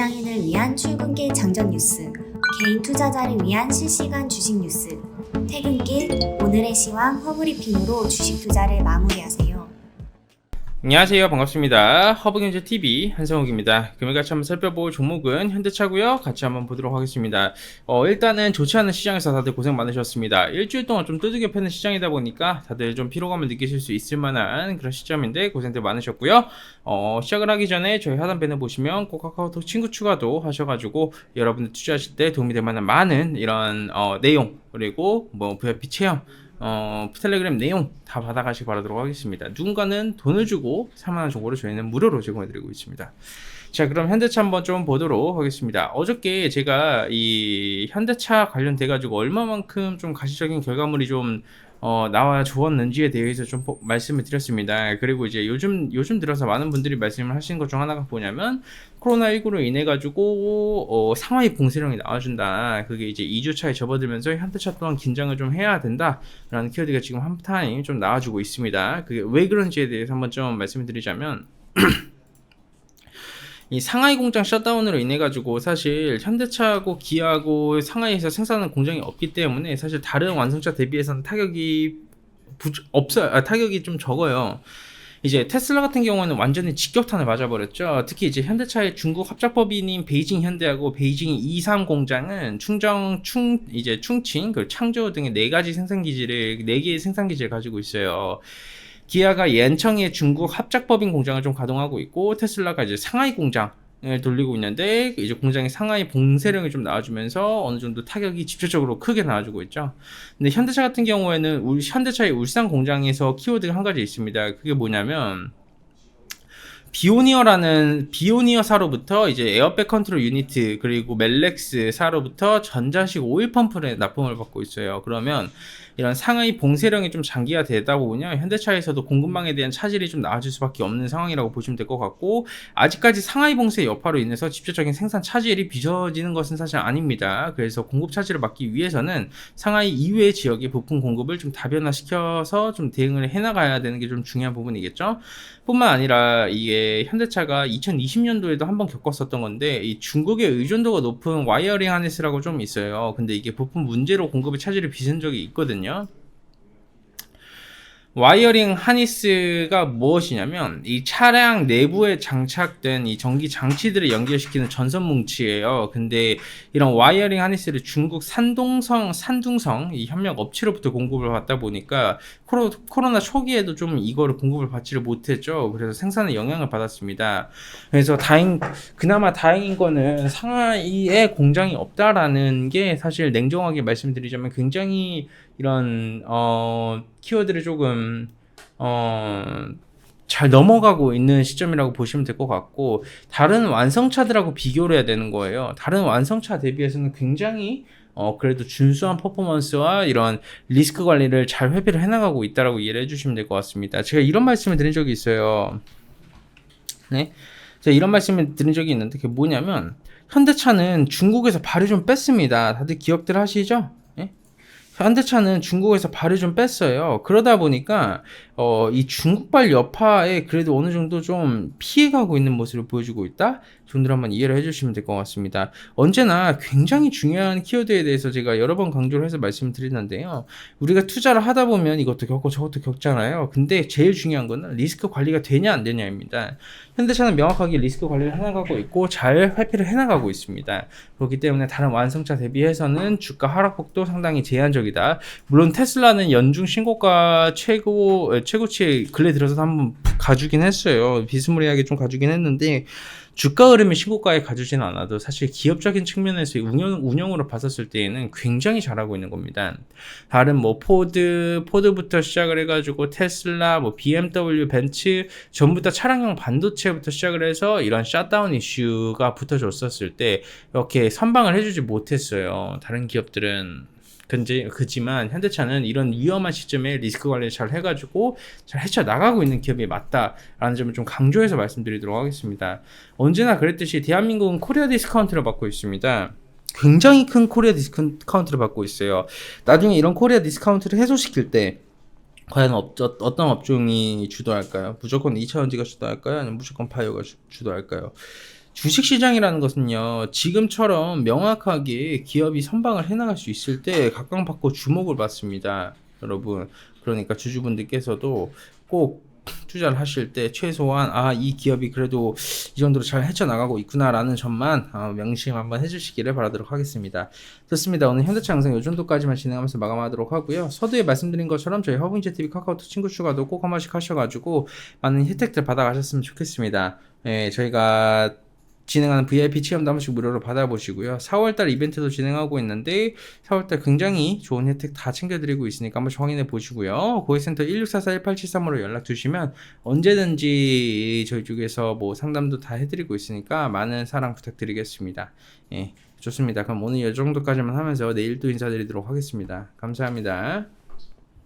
직장인을 위한 출근길 장전 뉴스, 개인 투자자를 위한 실시간 주식 뉴스, 퇴근길 오늘의 시황 허브리핑으로 주식 투자를 마무리하세요. 안녕하세요, 반갑습니다. 허브경제TV 한성욱입니다. 금일같이 한번 살펴볼 종목은 현대차고요. 같이 한번 보도록 하겠습니다. 일단은 좋지 않은 시장에서 다들 고생 많으셨습니다. 일주일 동안 좀 두들겨 패는 시장이다 보니까 다들 좀 피로감을 느끼실 수 있을 만한 그런 시점인데 고생들 많으셨고요. 시작을 하기 전에 저희 하단밴을 보시면 꼭 카카오톡 친구 추가도 하셔가지고 여러분들 투자하실 때 도움이 될 만한 많은 이런 내용, 그리고 뭐 VIP 체험, 텔레그램 내용 다 받아가시기 바라도록 하겠습니다. 누군가는 돈을 주고 살만한 정보를 저희는 무료로 제공해드리고 있습니다. 자, 그럼 현대차 한번 좀 보도록 하겠습니다. 어저께 제가 이 현대차 관련돼가지고 얼마만큼 좀 가시적인 결과물이 좀 나와 주었는지에 대해서 좀 말씀을 드렸습니다. 그리고 이제 요즘 들어서 많은 분들이 말씀을 하시는 것 중 하나가 뭐냐면 코로나19로 인해 가지고 상하이 봉쇄령이 나와준다. 그게 이제 2주차에 접어들면서 현대차 또한 긴장을 좀 해야 된다라는 키워드가 지금 한타임 좀 나와주고 있습니다. 그게 왜 그런지에 대해서 한번 좀 말씀을 드리자면 이 상하이 공장 셧다운으로 인해 가지고 사실 현대차하고 기아하고 상하이에서 생산하는 공장이 없기 때문에 사실 다른 완성차 대비해서는 타격이 없어요. 타격이 좀 적어요. 이제 테슬라 같은 경우는 완전히 직격탄을 맞아버렸죠. 특히 이제 현대차의 중국 합작법인인 베이징 현대하고 베이징 2, 3 공장은 이제 충칭, 그 창조 등의 4개의 생산기지를 가지고 있어요. 기아가 옌청의 중국 합작법인 공장을 좀 가동하고 있고, 테슬라가 이제 상하이 공장을 돌리고 있는데, 이제 공장의 상하이 봉쇄령이 좀 나와주면서 어느 정도 타격이 직접적으로 크게 나와주고 있죠. 근데 현대차 같은 경우에는 현대차의 울산 공장에서 키워드가 한 가지 있습니다. 그게 뭐냐면 비오니어사로부터 이제 에어백 컨트롤 유니트, 그리고 멜렉스사로부터 전자식 오일 펌프를 납품을 받고 있어요. 그러면 이런 상하이 봉쇄령이 좀 장기화되다 보면 현대차에서도 공급망에 대한 차질이 좀 나아질 수밖에 없는 상황이라고 보시면 될 것 같고, 아직까지 상하이 봉쇄 여파로 인해서 직접적인 생산 차질이 빚어지는 것은 사실 아닙니다. 그래서 공급 차질을 막기 위해서는 상하이 이외의 지역의 부품 공급을 좀 다변화시켜서 좀 대응을 해나가야 되는 게 좀 중요한 부분이겠죠. 뿐만 아니라 이게 현대차가 2020년도에도 한번 겪었었던 건데, 이 중국의 의존도가 높은 와이어링 하네스라고 좀 있어요. 근데 이게 부품 문제로 공급에 차질을 빚은 적이 있거든요. 와이어링 하니스가 무엇이냐면 이 차량 내부에 장착된 이 전기 장치들을 연결시키는 전선 뭉치예요. 근데 이런 와이어링 하니스를 중국 산둥성 이 협력 업체로부터 공급을 받다 보니까 코로나 초기에도 좀 이거를 공급을 받지를 못했죠. 그래서 생산에 영향을 받았습니다. 그래서 그나마 다행인 거는 상하이에 공장이 없다라는 게 사실 냉정하게 말씀드리자면 굉장히 이런 키워드를 조금 잘 넘어가고 있는 시점이라고 보시면 될 것 같고, 다른 완성차들하고 비교를 해야 되는 거예요. 다른 완성차 대비해서는 굉장히 그래도 준수한 퍼포먼스와 이런 리스크 관리를 잘 회피를 해나가고 있다라고 이해를 해주시면 될 것 같습니다. 제가 이런 말씀을 드린 적이 있어요. 네, 제가 이런 말씀을 드린 적이 있는데 그게 뭐냐면 현대차는 중국에서 발을 좀 뺐습니다. 다들 기억들 하시죠? 현대차는 중국에서 발을 좀 뺐어요. 그러다 보니까 이 중국발 여파에 그래도 어느 정도 좀 피해가고 있는 모습을 보여주고 있다? 정도로 한번 이해를 해주시면 될 것 같습니다. 언제나 굉장히 중요한 키워드에 대해서 제가 여러 번 강조를 해서 말씀을 드리는데요. 우리가 투자를 하다 보면 이것도 겪고 저것도 겪잖아요. 근데 제일 중요한 거는 리스크 관리가 되냐 안 되냐입니다. 현대차는 명확하게 리스크 관리를 해나가고 있고 잘 회피를 해나가고 있습니다. 그렇기 때문에 다른 완성차 대비해서는 주가 하락폭도 상당히 제한적이다. 물론 테슬라는 연중 신고가 최고치에 근래 들어서 한번 가주긴 했어요. 비스무리하게 좀 가주긴 했는데, 주가 흐름이 신고가에 가주지는 않아도 사실 기업적인 측면에서 운영으로 봤었을 때에는 굉장히 잘하고 있는 겁니다. 다른 뭐 포드부터 시작을 해가지고 테슬라, 뭐 BMW, 벤츠 전부 다 차량용 반도체부터 시작을 해서 이런 셧다운 이슈가 붙어줬었을 때 이렇게 선방을 해주지 못했어요. 다른 기업들은. 그지만 현대차는 이런 위험한 시점에 리스크 관리를 잘 해가지고 잘 헤쳐나가고 있는 기업이 맞다라는 점을 좀 강조해서 말씀드리도록 하겠습니다. 언제나 그랬듯이 대한민국은 코리아 디스카운트를 받고 있습니다. 굉장히 큰 코리아 디스카운트를 받고 있어요. 나중에 이런 코리아 디스카운트를 해소시킬 때 과연 어떤 업종이 주도할까요? 무조건 2차전지가 주도할까요? 아니면 무조건 바이오가 주도할까요? 주식시장이라는 것은요, 지금처럼 명확하게 기업이 선방을 해나갈 수 있을 때 각광받고 주목을 받습니다. 여러분. 그러니까 주주분들께서도 꼭 투자를 하실 때 최소한 이 기업이 그래도 이 정도로 잘 헤쳐나가고 있구나라는 점만 명심 한번 해주시기를 바라도록 하겠습니다. 좋습니다. 오늘 현대차 영상 이 정도까지만 진행하면서 마감하도록 하고요. 서두에 말씀드린 것처럼 저희 허브인제TV 카카오톡 친구 추가도 꼭 한 번씩 하셔가지고 많은 혜택들 받아가셨으면 좋겠습니다. 저희가 진행하는 VIP 체험도 한 번씩 무료로 받아보시고요. 4월달 이벤트도 진행하고 있는데 4월달 굉장히 좋은 혜택 다 챙겨드리고 있으니까 한 번씩 확인해 보시고요. 고객센터 1644-1873으로 연락 주시면 언제든지 저희 쪽에서 뭐 상담도 다 해드리고 있으니까 많은 사랑 부탁드리겠습니다. 좋습니다. 그럼 오늘 이 정도까지만 하면서 내일 또 인사드리도록 하겠습니다. 감사합니다.